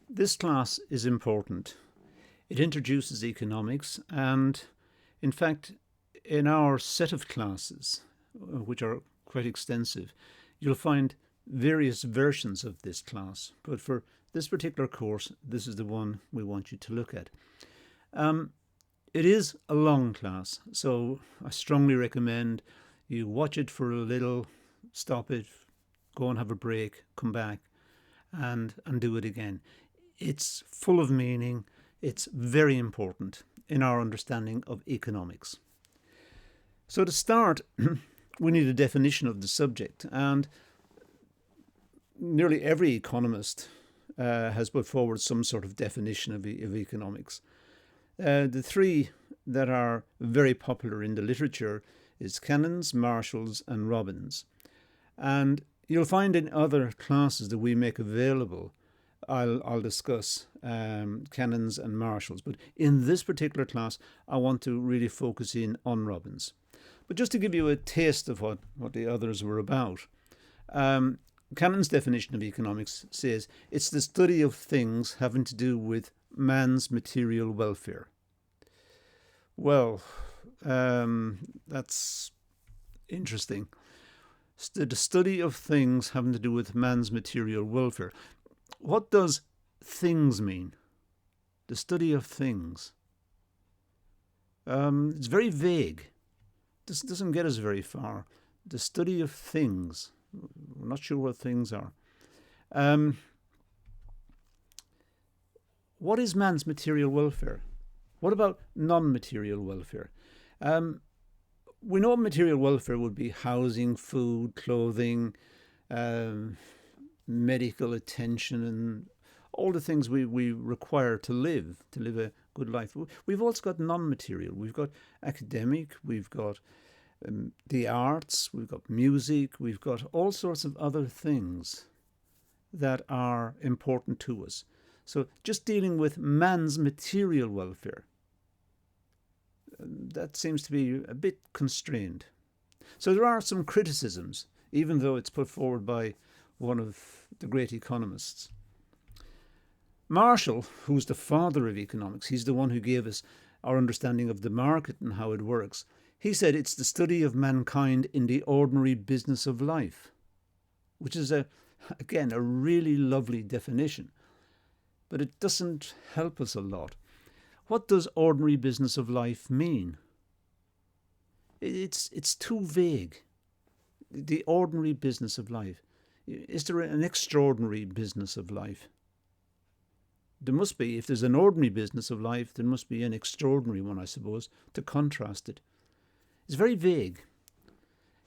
This class is important. It introduces economics, and in fact, in our set of classes, which are quite extensive, you'll find various versions of this class. But for this particular course, this is the one we want you to look at. It is a long class, so I strongly recommend you watch it for a little, stop it, go and have a break, come back, and do it again. It's full of meaning. It's very important in our understanding of economics. So to start, we need a definition of the subject, and nearly every economist has put forward some sort of definition of economics. The three that are very popular in the literature is Cannons, Marshalls and Robbins. And you'll find in other classes that we make available, I'll discuss Cannons and Marshalls. But in this particular class, I want to really focus in on Robbins. But just to give you a taste of what the others were about, Cannon's definition of economics says it's the study of things having to do with man's material welfare. Well, that's interesting. The study of things having to do with man's material welfare. What does things mean? The study of things. It's very vague. This doesn't get us very far. The study of things. We're not sure what things are. What is man's material welfare? What about non-material welfare? We know material welfare would be housing, food, clothing, medical attention, and all the things we require to live a good life. We've also got non-material. We've got academic, we've got the arts, we've got music, we've got all sorts of other things that are important to us. So just dealing with man's material welfare, that seems to be a bit constrained. So there are some criticisms, even though it's put forward by one of the great economists. Marshall, who's the father of economics, he's the one who gave us our understanding of the market and how it works. He said it's the study of mankind in the ordinary business of life, which is, again, a really lovely definition. But it doesn't help us a lot. What does ordinary business of life mean? It's too vague. The ordinary business of life. Is there an extraordinary business of life? There must be. If there's an ordinary business of life, there must be an extraordinary one, I suppose, to contrast it. It's very vague.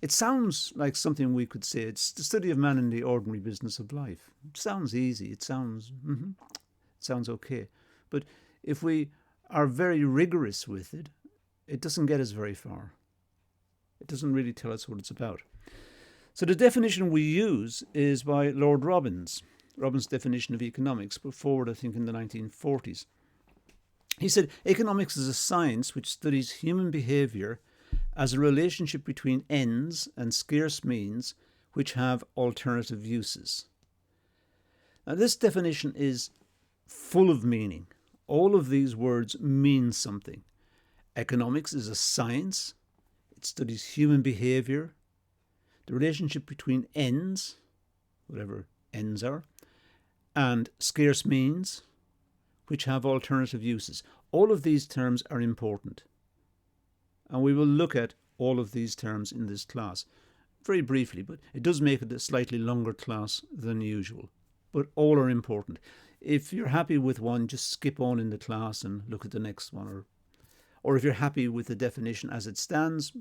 It sounds like something we could say. It's the study of man in the ordinary business of life. It sounds easy. It sounds okay. But if we are very rigorous with it, it doesn't get us very far. It doesn't really tell us what it's about. So the definition we use is by Lord Robbins. Robbins' definition of economics, put forward, I think, in the 1940s. He said, economics is a science which studies human behaviour as a relationship between ends and scarce means which have alternative uses. Now, this definition is full of meaning. All of these words mean something. Economics is a science. It studies human behaviour, the relationship between ends, whatever ends are, and scarce means, which have alternative uses. All of these terms are important. And we will look at all of these terms in this class very briefly, but it does make it a slightly longer class than usual. But all are important. If you're happy with one, just skip on in the class and look at the next one. Or if you're happy with the definition as it stands,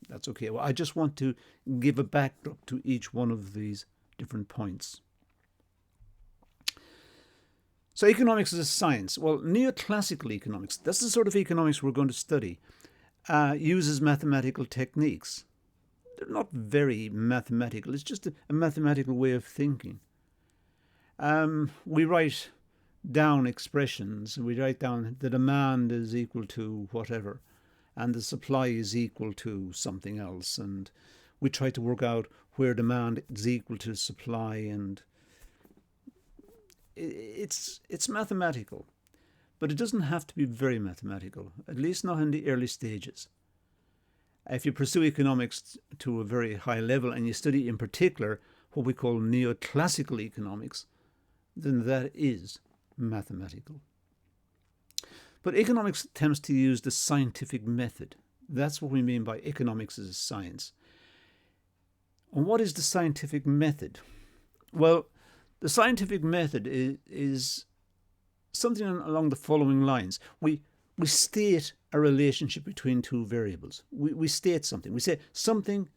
that's okay. Well, I just want to give a backdrop to each one of these different points. So economics is a science. Well, neoclassical economics, that's the sort of economics we're going to study, uses mathematical techniques. They're not very mathematical. It's just a mathematical way of thinking. We write down expressions. We write down the demand is equal to whatever, and the supply is equal to something else. And we try to work out where demand is equal to supply, and it's mathematical, but it doesn't have to be very mathematical, at least not in the early stages. If you pursue economics to a very high level and you study in particular what we call neoclassical economics, then that is mathematical. But economics tends to use the scientific method. That's what we mean by economics as a science. And what is the scientific method? Well, the scientific method is something along the following lines. We state a relationship between two variables. We state something. We say something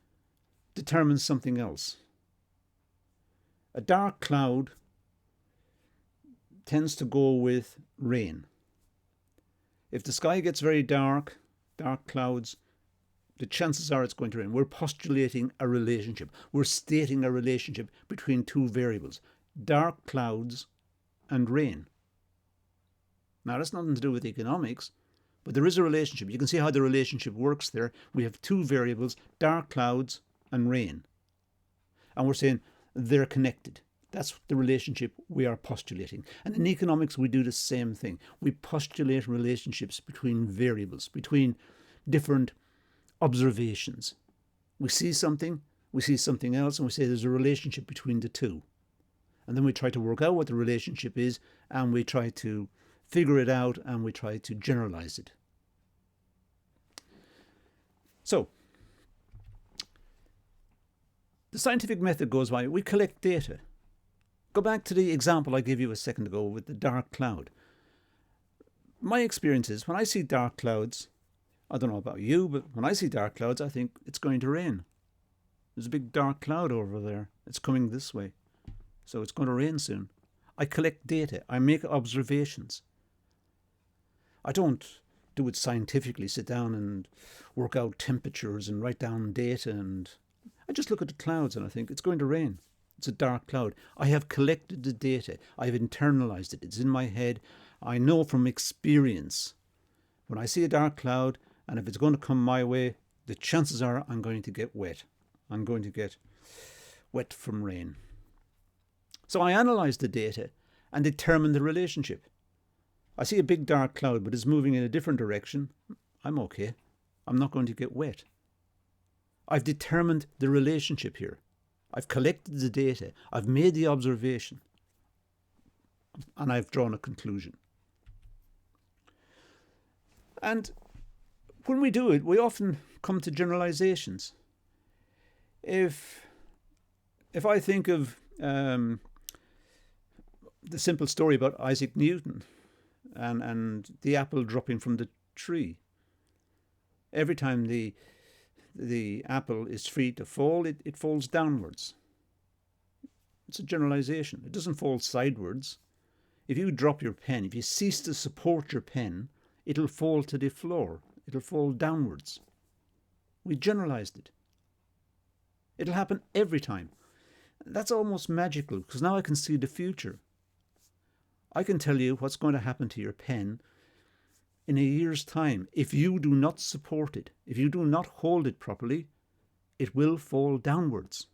determines something else. A dark cloud tends to go with rain. If the sky gets very dark clouds, the chances are it's going to rain. We're postulating a relationship. We're stating a relationship between two variables, dark clouds and rain. Now, that's nothing to do with economics, but there is a relationship. You can see how the relationship works there. We have two variables, dark clouds and rain. And we're saying they're connected. That's the relationship we are postulating. And in economics, we do the same thing. We postulate relationships between variables, between different observations. We see something else, and we say there's a relationship between the two. And then we try to work out what the relationship is, and we try to figure it out, and we try to generalize it. So, the scientific method goes by, we collect data. Go back to the example I gave you a second ago with the dark cloud. My experience is when I see dark clouds, I don't know about you, but when I see dark clouds, I think it's going to rain. There's a big dark cloud over there. It's coming this way. So it's going to rain soon. I collect data. I make observations. I don't do it scientifically, sit down and work out temperatures and write down data. And I just look at the clouds and I think it's going to rain. It's a dark cloud. I have collected the data. I've internalized it. It's in my head. I know from experience when I see a dark cloud, and if it's going to come my way, the chances are I'm going to get wet. I'm going to get wet from rain. So I analyze the data and determine the relationship. I see a big dark cloud, but it's moving in a different direction. I'm okay. I'm not going to get wet. I've determined the relationship here. I've collected the data. I've made the observation. And I've drawn a conclusion. And when we do it, we often come to generalizations. If I think of the simple story about Isaac Newton and the apple dropping from the tree, every time the apple is free to fall, it falls downwards. It's a generalization. It doesn't fall sidewards. If you drop your pen, if you cease to support your pen, it'll fall to the floor. It'll fall downwards. We generalized it. It'll happen every time. That's almost magical, because now I can see the future. I can tell you what's going to happen to your pen in a year's time. If you do not support it, if you do not hold it properly, it will fall downwards.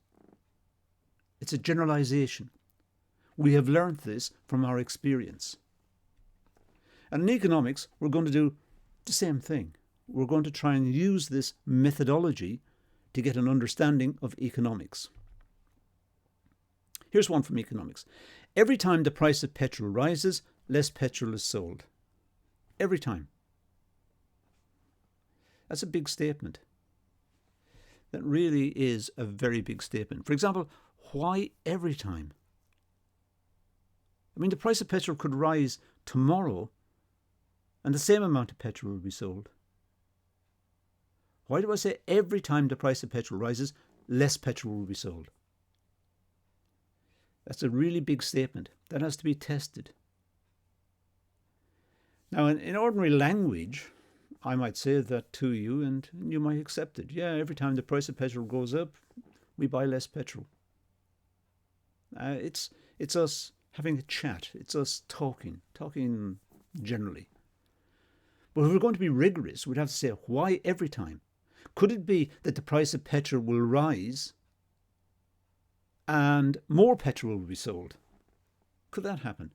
It's a generalization. We have learned this from our experience. And in economics, we're going to do the same thing. We're going to try and use this methodology to get an understanding of economics. Here's one from economics. Every time the price of petrol rises, less petrol is sold. Every time. That's a big statement. That really is a very big statement. For example, why every time? I mean, the price of petrol could rise tomorrow and the same amount of petrol will be sold. Why do I say every time the price of petrol rises, less petrol will be sold? That's a really big statement. That has to be tested. Now, in ordinary language, I might say that to you and you might accept it. Yeah, every time the price of petrol goes up, we buy less petrol. It's us having a chat. It's us talking generally. But if we're going to be rigorous, we'd have to say, why every time? Could it be that the price of petrol will rise and more petrol will be sold? could that happen?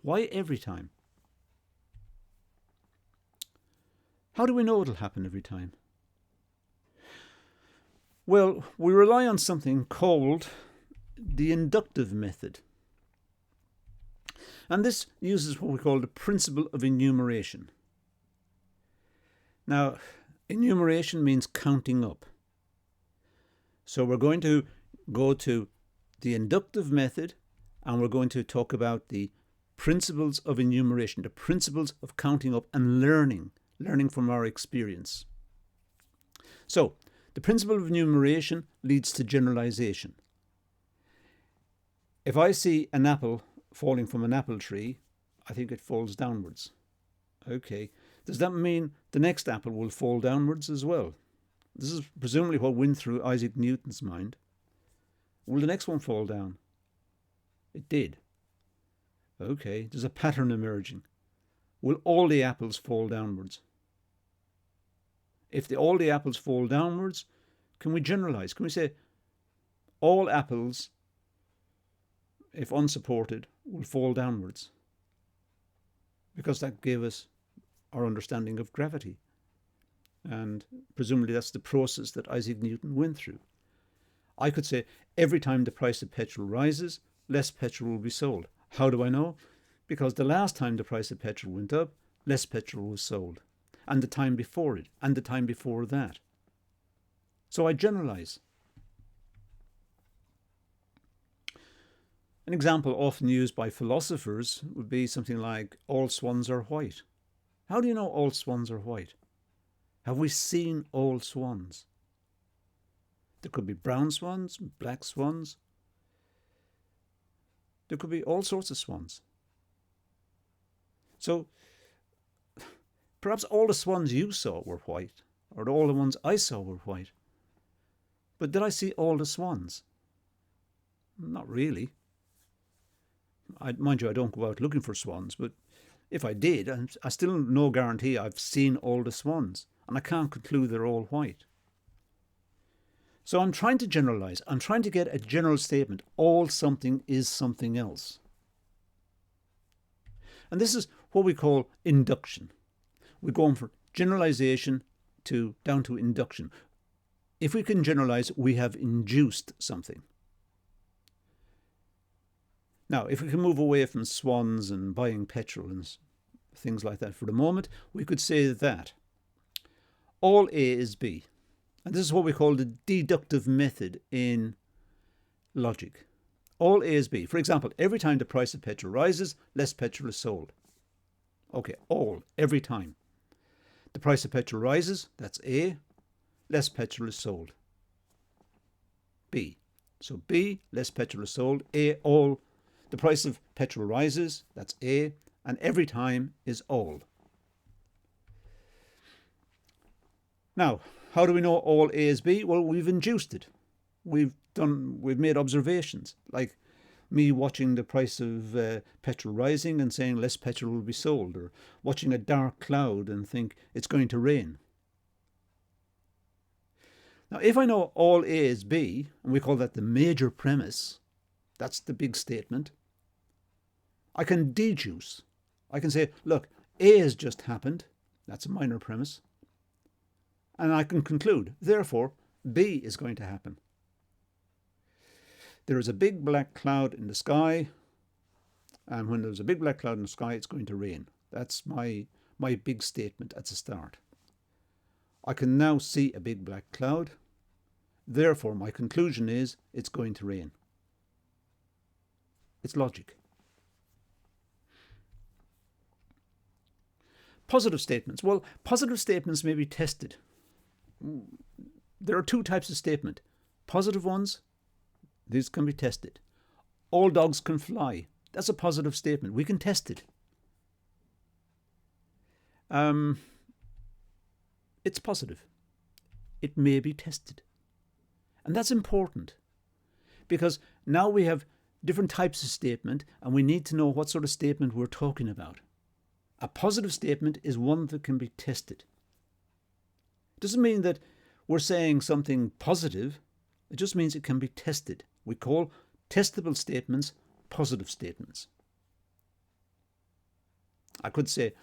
Why every time? How do we know it'll happen every time? Well, we rely on something called the inductive method. And this uses what we call the principle of enumeration. Now, enumeration means counting up. So we're going to go to the inductive method, and we're going to talk about the principles of enumeration, the principles of counting up and learning from our experience. So, the principle of enumeration leads to generalization. If I see an apple falling from an apple tree, I think it falls downwards. Okay, does that mean the next apple will fall downwards as well? This is presumably what went through Isaac Newton's mind. Will the next one fall down? It did. Okay, there's a pattern emerging. Will all the apples fall downwards? If all the apples fall downwards, can we generalize? Can we say all apples, if unsupported, will fall downwards? Because that gave us our understanding of gravity. And presumably that's the process that Isaac Newton went through. I could say every time the price of petrol rises, less petrol will be sold. How do I know? Because the last time the price of petrol went up, less petrol was sold. And the time before it, and the time before that. So I generalize. An example often used by philosophers would be something like, all swans are white. How do you know all swans are white? Have we seen all swans? There could be brown swans, black swans. There could be all sorts of swans. So perhaps all the swans you saw were white, or all the ones I saw were white. But did I see all the swans? Not really. Mind you, I don't go out looking for swans, but if I did, I still no guarantee I've seen all the swans, and I can't conclude they're all white. So I'm trying to generalize. I'm trying to get a general statement. All something is something else. And this is what we call induction. We're going from generalization down to induction. If we can generalize, we have induced something. Now, if we can move away from swans and buying petrol and things like that for the moment, we could say that all A is B. And this is what we call the deductive method in logic. All A is B. For example, every time the price of petrol rises, less petrol is sold. Okay, every time. The price of petrol rises, that's A, less petrol is sold. B. So B, less petrol is sold. A, all. The price of petrol rises, that's A, and every time is all. Now, how do we know all A is B? Well, we've induced it. We've made observations, like me watching the price of petrol rising and saying less petrol will be sold, or watching a dark cloud and think it's going to rain. Now, if I know all A is B, and we call that the major premise, that's the big statement, I can deduce. I can say, look, A has just happened. That's a minor premise. And I can conclude, therefore, B is going to happen. There is a big black cloud in the sky, and when there's a big black cloud in the sky, it's going to rain. That's my big statement at the start. I can now see a big black cloud. Therefore, my conclusion is it's going to rain. It's logic. Positive statements. Well, positive statements may be tested. There are two types of statement. Positive ones, these can be tested. All dogs can fly. That's a positive statement. We can test it. It's positive. It may be tested. And that's important, because now we have different types of statement, and we need to know what sort of statement we're talking about. A positive statement is one that can be tested. It doesn't mean that we're saying something positive. It just means it can be tested. We call testable statements positive statements. I could say,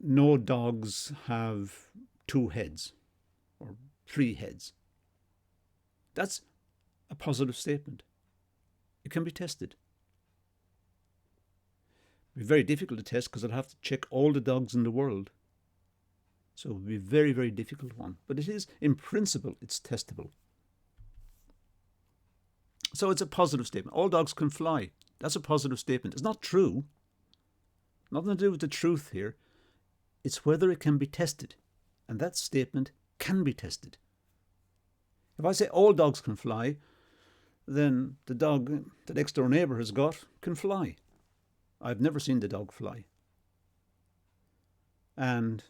no dogs have 2 heads or 3 heads. That's a positive statement. It can be tested. It'd be very difficult to test because I'd have to check all the dogs in the world. So it would be a very, very difficult one. But it is, in principle, it's testable. So it's a positive statement. All dogs can fly. That's a positive statement. It's not true. Nothing to do with the truth here. It's whether it can be tested. And that statement can be tested. If I say all dogs can fly, then the dog the next door neighbour has got can fly. I've never seen the dog fly. And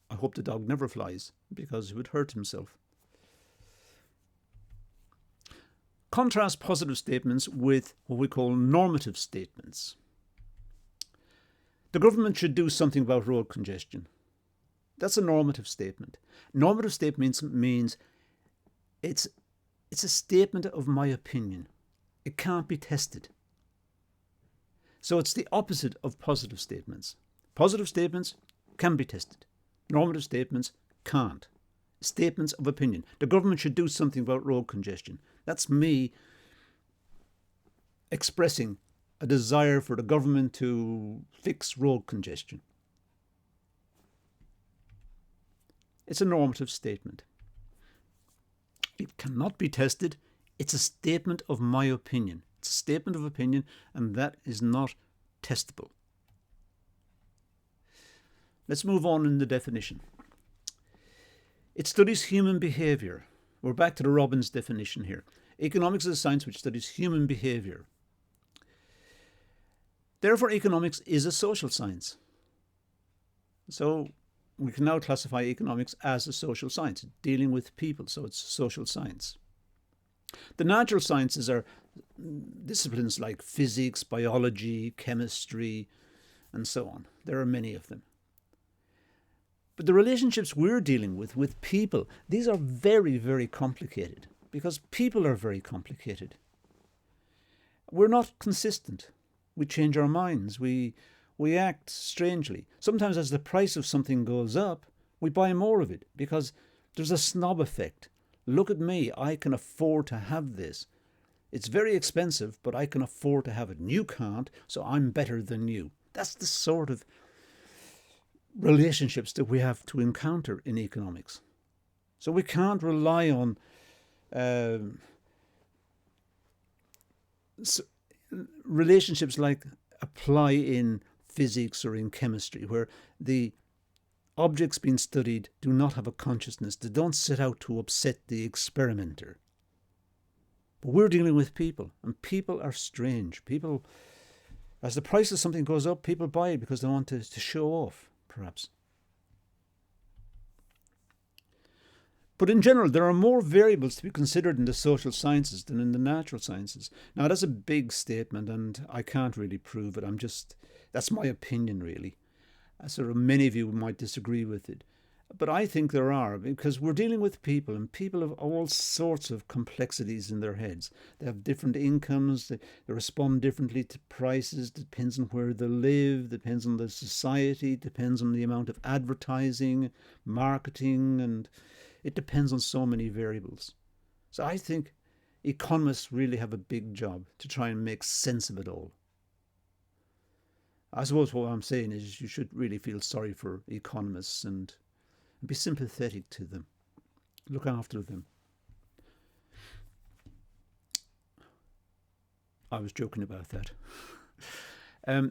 I hope the dog never flies because he would hurt himself. Contrast positive statements with what we call normative statements. The government should do something about road congestion. That's a normative statement. Normative statement means it's a statement of my opinion. It can't be tested. So it's the opposite of positive statements. Positive statements can be tested. Normative statements can't. Statements of opinion. The government should do something about road congestion. That's me expressing a desire for the government to fix road congestion. It's a normative statement. It cannot be tested. It's a statement of my opinion. It's a statement of opinion, and that is not testable. Let's move on in the definition. It studies human behaviour. We're back to the Robbins definition here. Economics is a science which studies human behaviour. Therefore, economics is a social science. So we can now classify economics as a social science, dealing with people, so it's social science. The natural sciences are disciplines like physics, biology, chemistry, and so on. There are many of them. But the relationships we're dealing with people, these are very, very complicated because people are very complicated. We're not consistent. We change our minds. We act strangely. Sometimes as the price of something goes up, we buy more of it because there's a snob effect. Look at me, I can afford to have this. It's very expensive, but I can afford to have it. And you can't, so I'm better than you. That's the sort of relationships that we have to encounter in economics. So we can't rely on relationships like apply in physics or in chemistry, where the objects being studied do not have a consciousness. They don't set out to upset the experimenter. But we're dealing with people, and people are strange. People, as the price of something goes up, people buy it because they want to show off, perhaps. But in general, there are more variables to be considered in the social sciences than in the natural sciences. Now, that's a big statement, and I can't really prove it. That's my opinion, really. Sort of many of you might disagree with it. But I think there are, because we're dealing with people, and people have all sorts of complexities in their heads. They have different incomes, they respond differently to prices, depends on where they live, depends on the society, depends on the amount of advertising, marketing, and it depends on so many variables. So I think economists really have a big job to try and make sense of it all. I suppose what I'm saying is you should really feel sorry for economists and be sympathetic to them. Look after them. I was joking about that.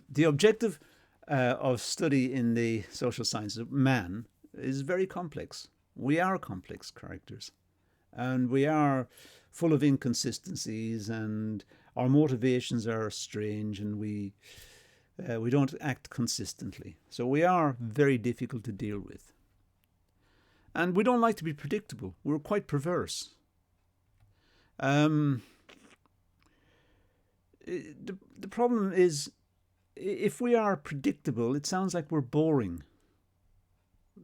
The objective of study in the social sciences of man is very complex. We are complex characters, and we are full of inconsistencies, and our motivations are strange, and we don't act consistently. So we are very difficult to deal with. And we don't like to be predictable. We're quite perverse. The problem is, if we are predictable, it sounds like we're boring.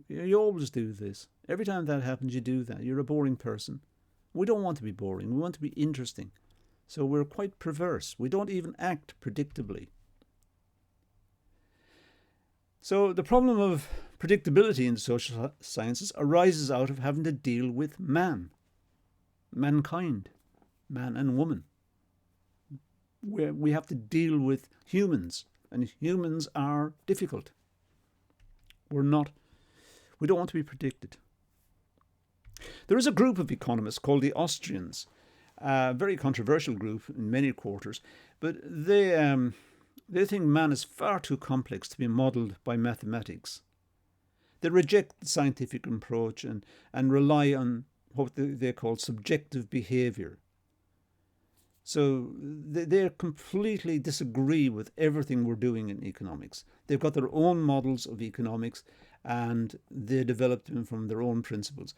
You always do this. Every time that happens, you do that. You're a boring person. We don't want to be boring. We want to be interesting. So we're quite perverse. We don't even act predictably. So the problem of predictability in social sciences arises out of having to deal with mankind, man and woman. We have to deal with humans, and humans are difficult. We don't want to be predicted. There is a group of economists called the Austrians, a very controversial group in many quarters, but they think man is far too complex to be modelled by mathematics. They reject the scientific approach and rely on what they call subjective behaviour. So they completely disagree with everything we're doing in economics. They've got their own models of economics and they developed them from their own principles.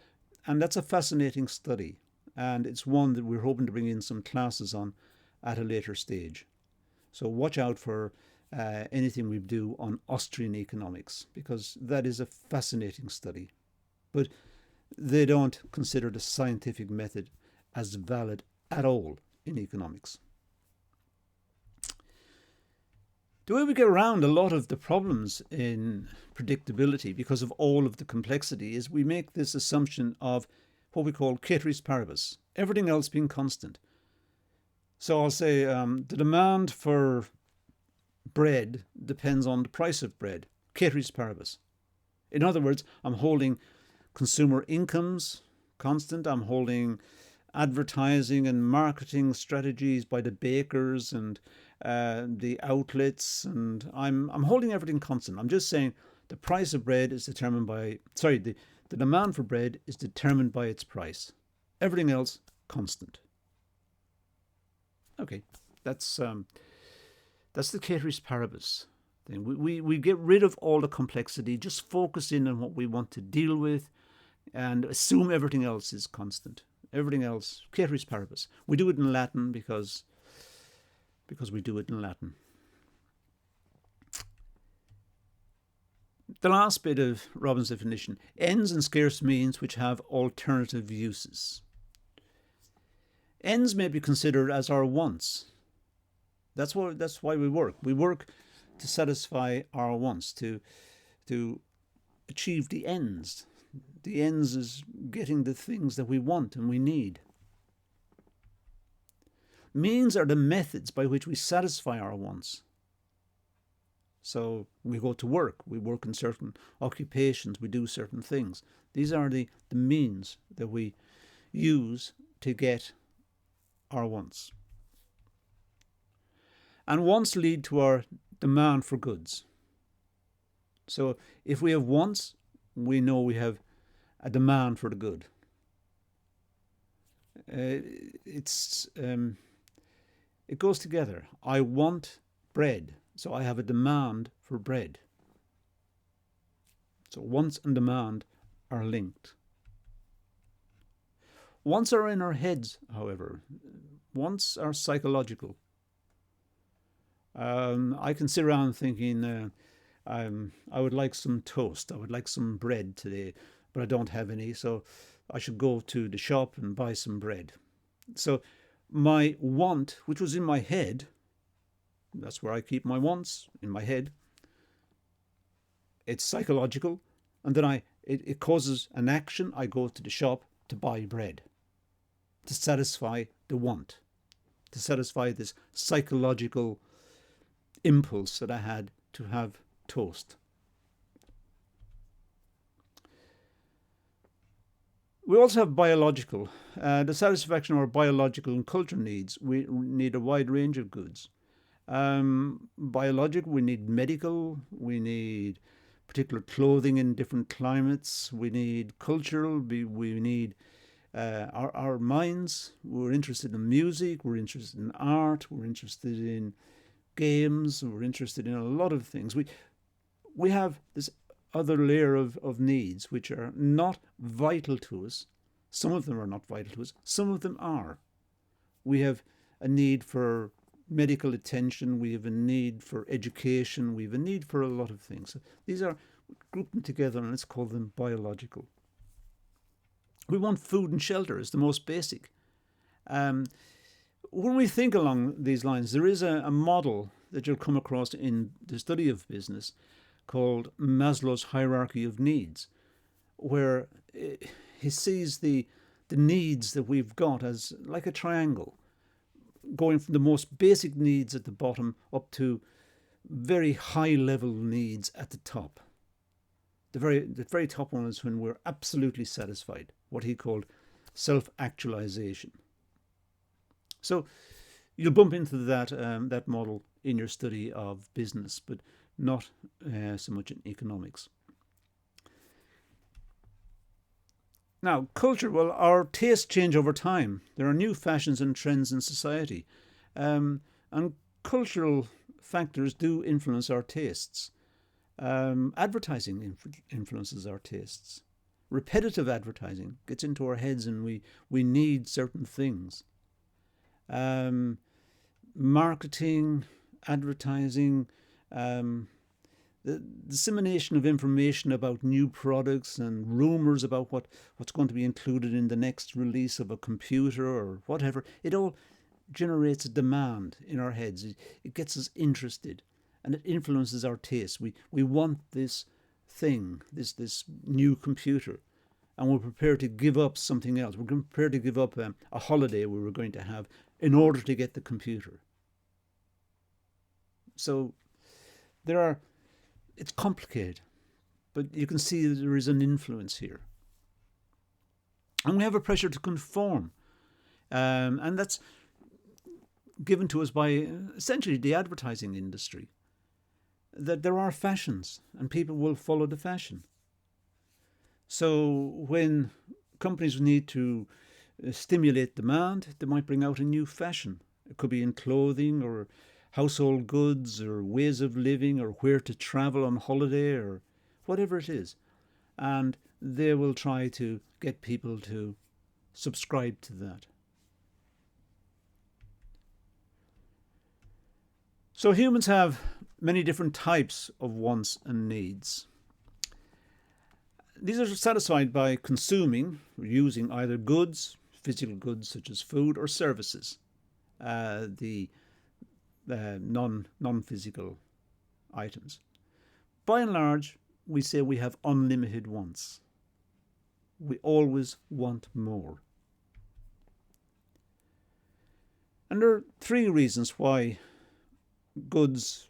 And that's a fascinating study. And it's one that we're hoping to bring in some classes on at a later stage. So watch out for anything we do on Austrian economics, because that is a fascinating study. But they don't consider the scientific method as valid at all in economics. The way we get around a lot of the problems in predictability because of all of the complexity is we make this assumption of what we call ceteris paribus, everything else being constant. So I'll say the demand for bread depends on the price of bread, ceteris paribus. In other words, I'm holding consumer incomes constant, I'm holding advertising and marketing strategies by the bakers and the outlets, and I'm holding everything constant. I'm just saying the price of bread is determined by, the demand for bread is determined by its price. Everything else constant. Okay, that's the ceteris paribus thing. We get rid of all the complexity, just focus in on what we want to deal with, and assume everything else is constant. Everything else, ceteris paribus. We do it in Latin because we do it in Latin. The last bit of Robbins' definition: ends and scarce means which have alternative uses. Ends may be considered as our wants. That's why we work. We work to satisfy our wants, to achieve the ends. The ends is getting the things that we want and we need. Means are the methods by which we satisfy our wants. So we go to work, we work in certain occupations, we do certain things. These are the means that we use to get our wants. And wants lead to our demand for goods. So if we have wants, we know we have a demand for the good. It goes together. I want bread, so I have a demand for bread. So wants and demand are linked. Wants are in our heads, however. Wants are psychological. I can sit around thinking, I would like some toast, I would like some bread today, but I don't have any, so I should go to the shop and buy some bread. So my want, which was in my head, that's where I keep my wants, in my head, it's psychological, and then it causes an action. I go to the shop to buy bread, to satisfy the want, to satisfy this psychological impulse that I had to have toast. We also have biological. The satisfaction of our biological and cultural needs. We need a wide range of goods. Biological, we need medical, we need particular clothing in different climates, we need cultural, we need our minds. We're interested in music, we're interested in art, we're interested in games, we're interested in a lot of things. We have this other layer of needs which are not vital to us. Some of them are not vital to us, some of them are. We have a need for medical attention, we have a need for education, we have a need for a lot of things. So these are grouped them together and let's call them biological. We want food and shelter as the most basic. Um, when we think along these lines, there is a model that you'll come across in the study of business called Maslow's hierarchy of needs, where he sees the needs that we've got as like a triangle, going from the most basic needs at the bottom up to very high level needs at the top. The very top one is when we're absolutely satisfied, what he called self-actualization. So you'll bump into that model in your study of business, but not so much in economics. Now, culture, well, our tastes change over time. There are new fashions and trends in society. And cultural factors do influence our tastes. Advertising influences our tastes. Repetitive advertising gets into our heads and we need certain things. Marketing, advertising, the dissemination of information about new products and rumours about what's going to be included in the next release of a computer or whatever, it all generates a demand in our heads. It gets us interested and it influences our tastes. We want this thing, this new computer, and we're prepared to give up something else. We're prepared to give up a holiday we were going to have in order to get the computer. So it's complicated, but you can see that there is an influence here. And we have a pressure to conform. And that's given to us by essentially the advertising industry. That there are fashions and people will follow the fashion. So when companies need to stimulate demand, they might bring out a new fashion. It could be in clothing or household goods or ways of living or where to travel on holiday or whatever it is. And they will try to get people to subscribe to that. So humans have many different types of wants and needs. These are satisfied by consuming or using either goods, physical goods such as food, or services, the non-physical items. By and large, we say we have unlimited wants. We always want more. And there are three reasons why goods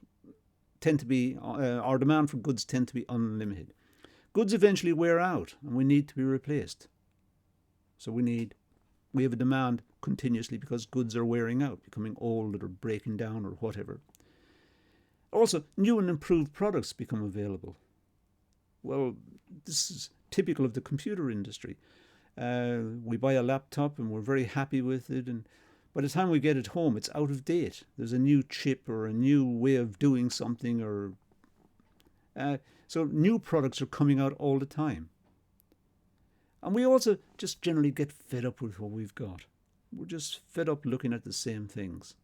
tend to be, our demand for goods tend to be unlimited. Goods eventually wear out and we need to be replaced. So we have a demand continuously because goods are wearing out, becoming old or breaking down or whatever. Also, new and improved products become available. Well, this is typical of the computer industry. We buy a laptop and we're very happy with it, and by the time we get it home, it's out of date. There's a new chip or a new way of doing something, or so new products are coming out all the time. And we also just generally get fed up with what we've got. We're just fed up looking at the same things.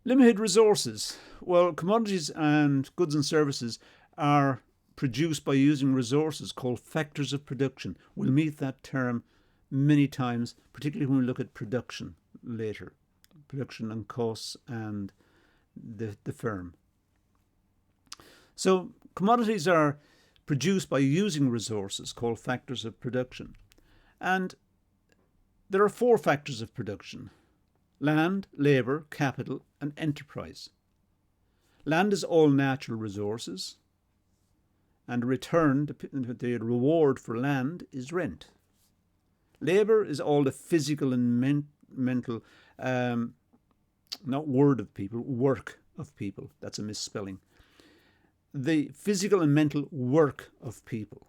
Limited resources. Well, commodities and goods and services are produced by using resources called factors of production. We'll meet that term many times, particularly when we look at production later. Production and costs and the firm. So commodities are produced by using resources called factors of production. And there are four factors of production: land, labour, capital, and enterprise. Land is all natural resources, and the reward for land is rent. Labour is all the physical and mental, not word of people, work of people. That's a misspelling. The physical and mental work of people.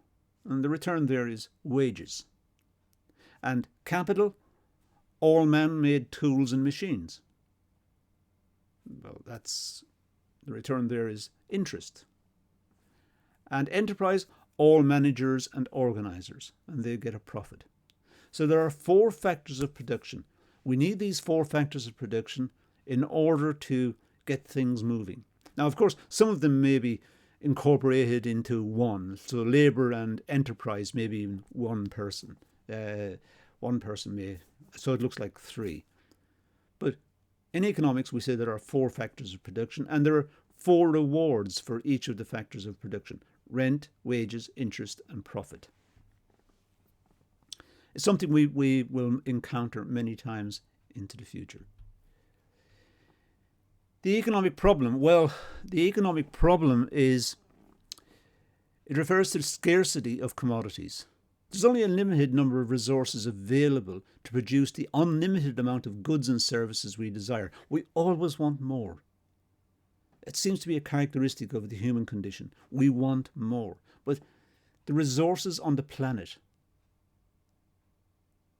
And the return there is wages. And capital, all man-made tools and machines. Well, the return there is interest. And enterprise, all managers and organisers, and they get a profit. So there are four factors of production. We need these four factors of production in order to get things moving. Now, of course, some of them may be incorporated into one. So labour and enterprise, maybe even one person. One person may, so it looks like three. But in economics, we say there are four factors of production, and there are four rewards for each of the factors of production: rent, wages, interest, and profit. It's something we will encounter many times into the future. The economic problem, well, the economic problem is, it refers to the scarcity of commodities. There's only a limited number of resources available to produce the unlimited amount of goods and services we desire. We always want more. It seems to be a characteristic of the human condition. We want more. But the resources on the planet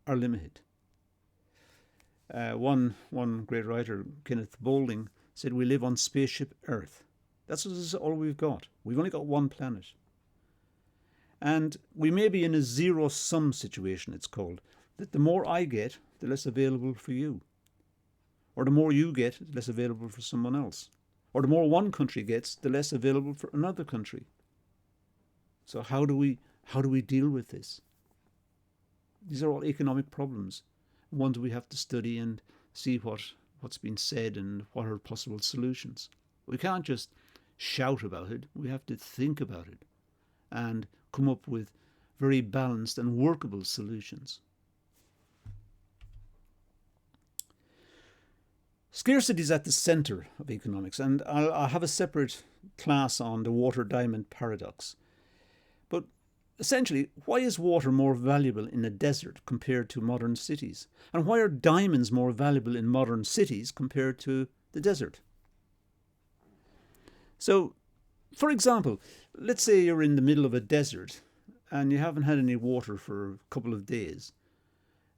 are limited. One great writer, Kenneth Boulding, said we live on spaceship Earth. That's all we've got. We've only got one planet. And we may be in a zero-sum situation, it's called, that the more I get, the less available for you. Or the more you get, the less available for someone else. Or the more one country gets, the less available for another country. So how do we deal with this? These are all economic problems, ones we have to study and see what's been said and what are possible solutions. We can't just shout about it. We have to think about it and come up with very balanced and workable solutions. Scarcity is at the centre of economics, and I'll have a separate class on the water-diamond paradox. But essentially, why is water more valuable in a desert compared to modern cities? And why are diamonds more valuable in modern cities compared to the desert? So, for example, let's say you're in the middle of a desert and you haven't had any water for a couple of days,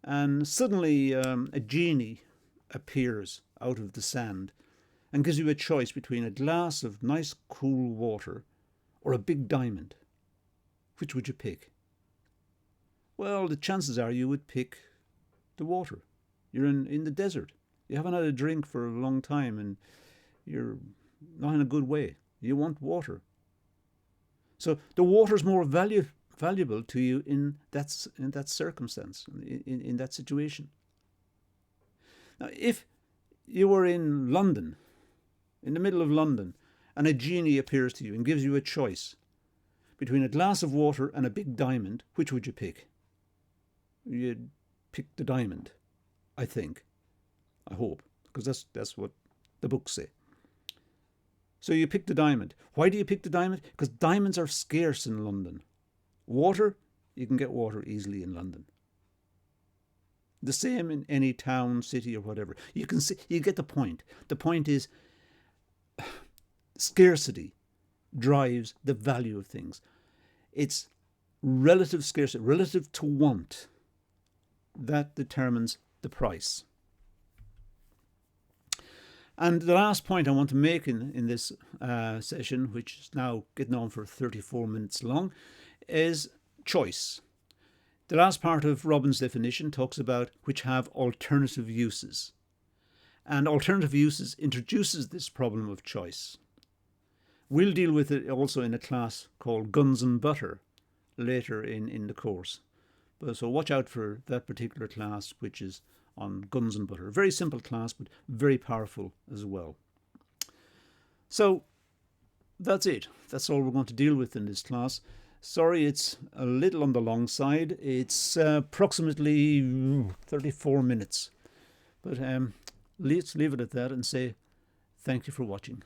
and suddenly a genie appears out of the sand and gives you a choice between a glass of nice cool water or a big diamond. Which would you pick? Well, the chances are you would pick the water. You're in the desert. You haven't had a drink for a long time and you're not in a good way. You want water. So the water's more valuable to you in that circumstance, in that situation. Now, if you were in London, in the middle of London, and a genie appears to you and gives you a choice between a glass of water and a big diamond, which would you pick? You'd pick the diamond, I think. I hope, because that's what the books say. So you pick the diamond. Why do you pick the diamond? Because diamonds are scarce in London. Water, you can get water easily in London. The same in any town, city, or whatever. You can see, you get the point. The point is, scarcity drives the value of things. It's relative scarcity, relative to want, that determines the price. And the last point I want to make in this session, which is now getting on for 34 minutes long, is choice. The last part of Robbins' definition talks about which have alternative uses. And alternative uses introduces this problem of choice. We'll deal with it also in a class called Guns and Butter later in the course. So watch out for that particular class, which is on Guns and Butter. A very simple class, but very powerful as well. So that's it. That's all we're going to deal with in this class. Sorry, it's a little on the long side. It's approximately 34 minutes. But let's leave it at that and say thank you for watching.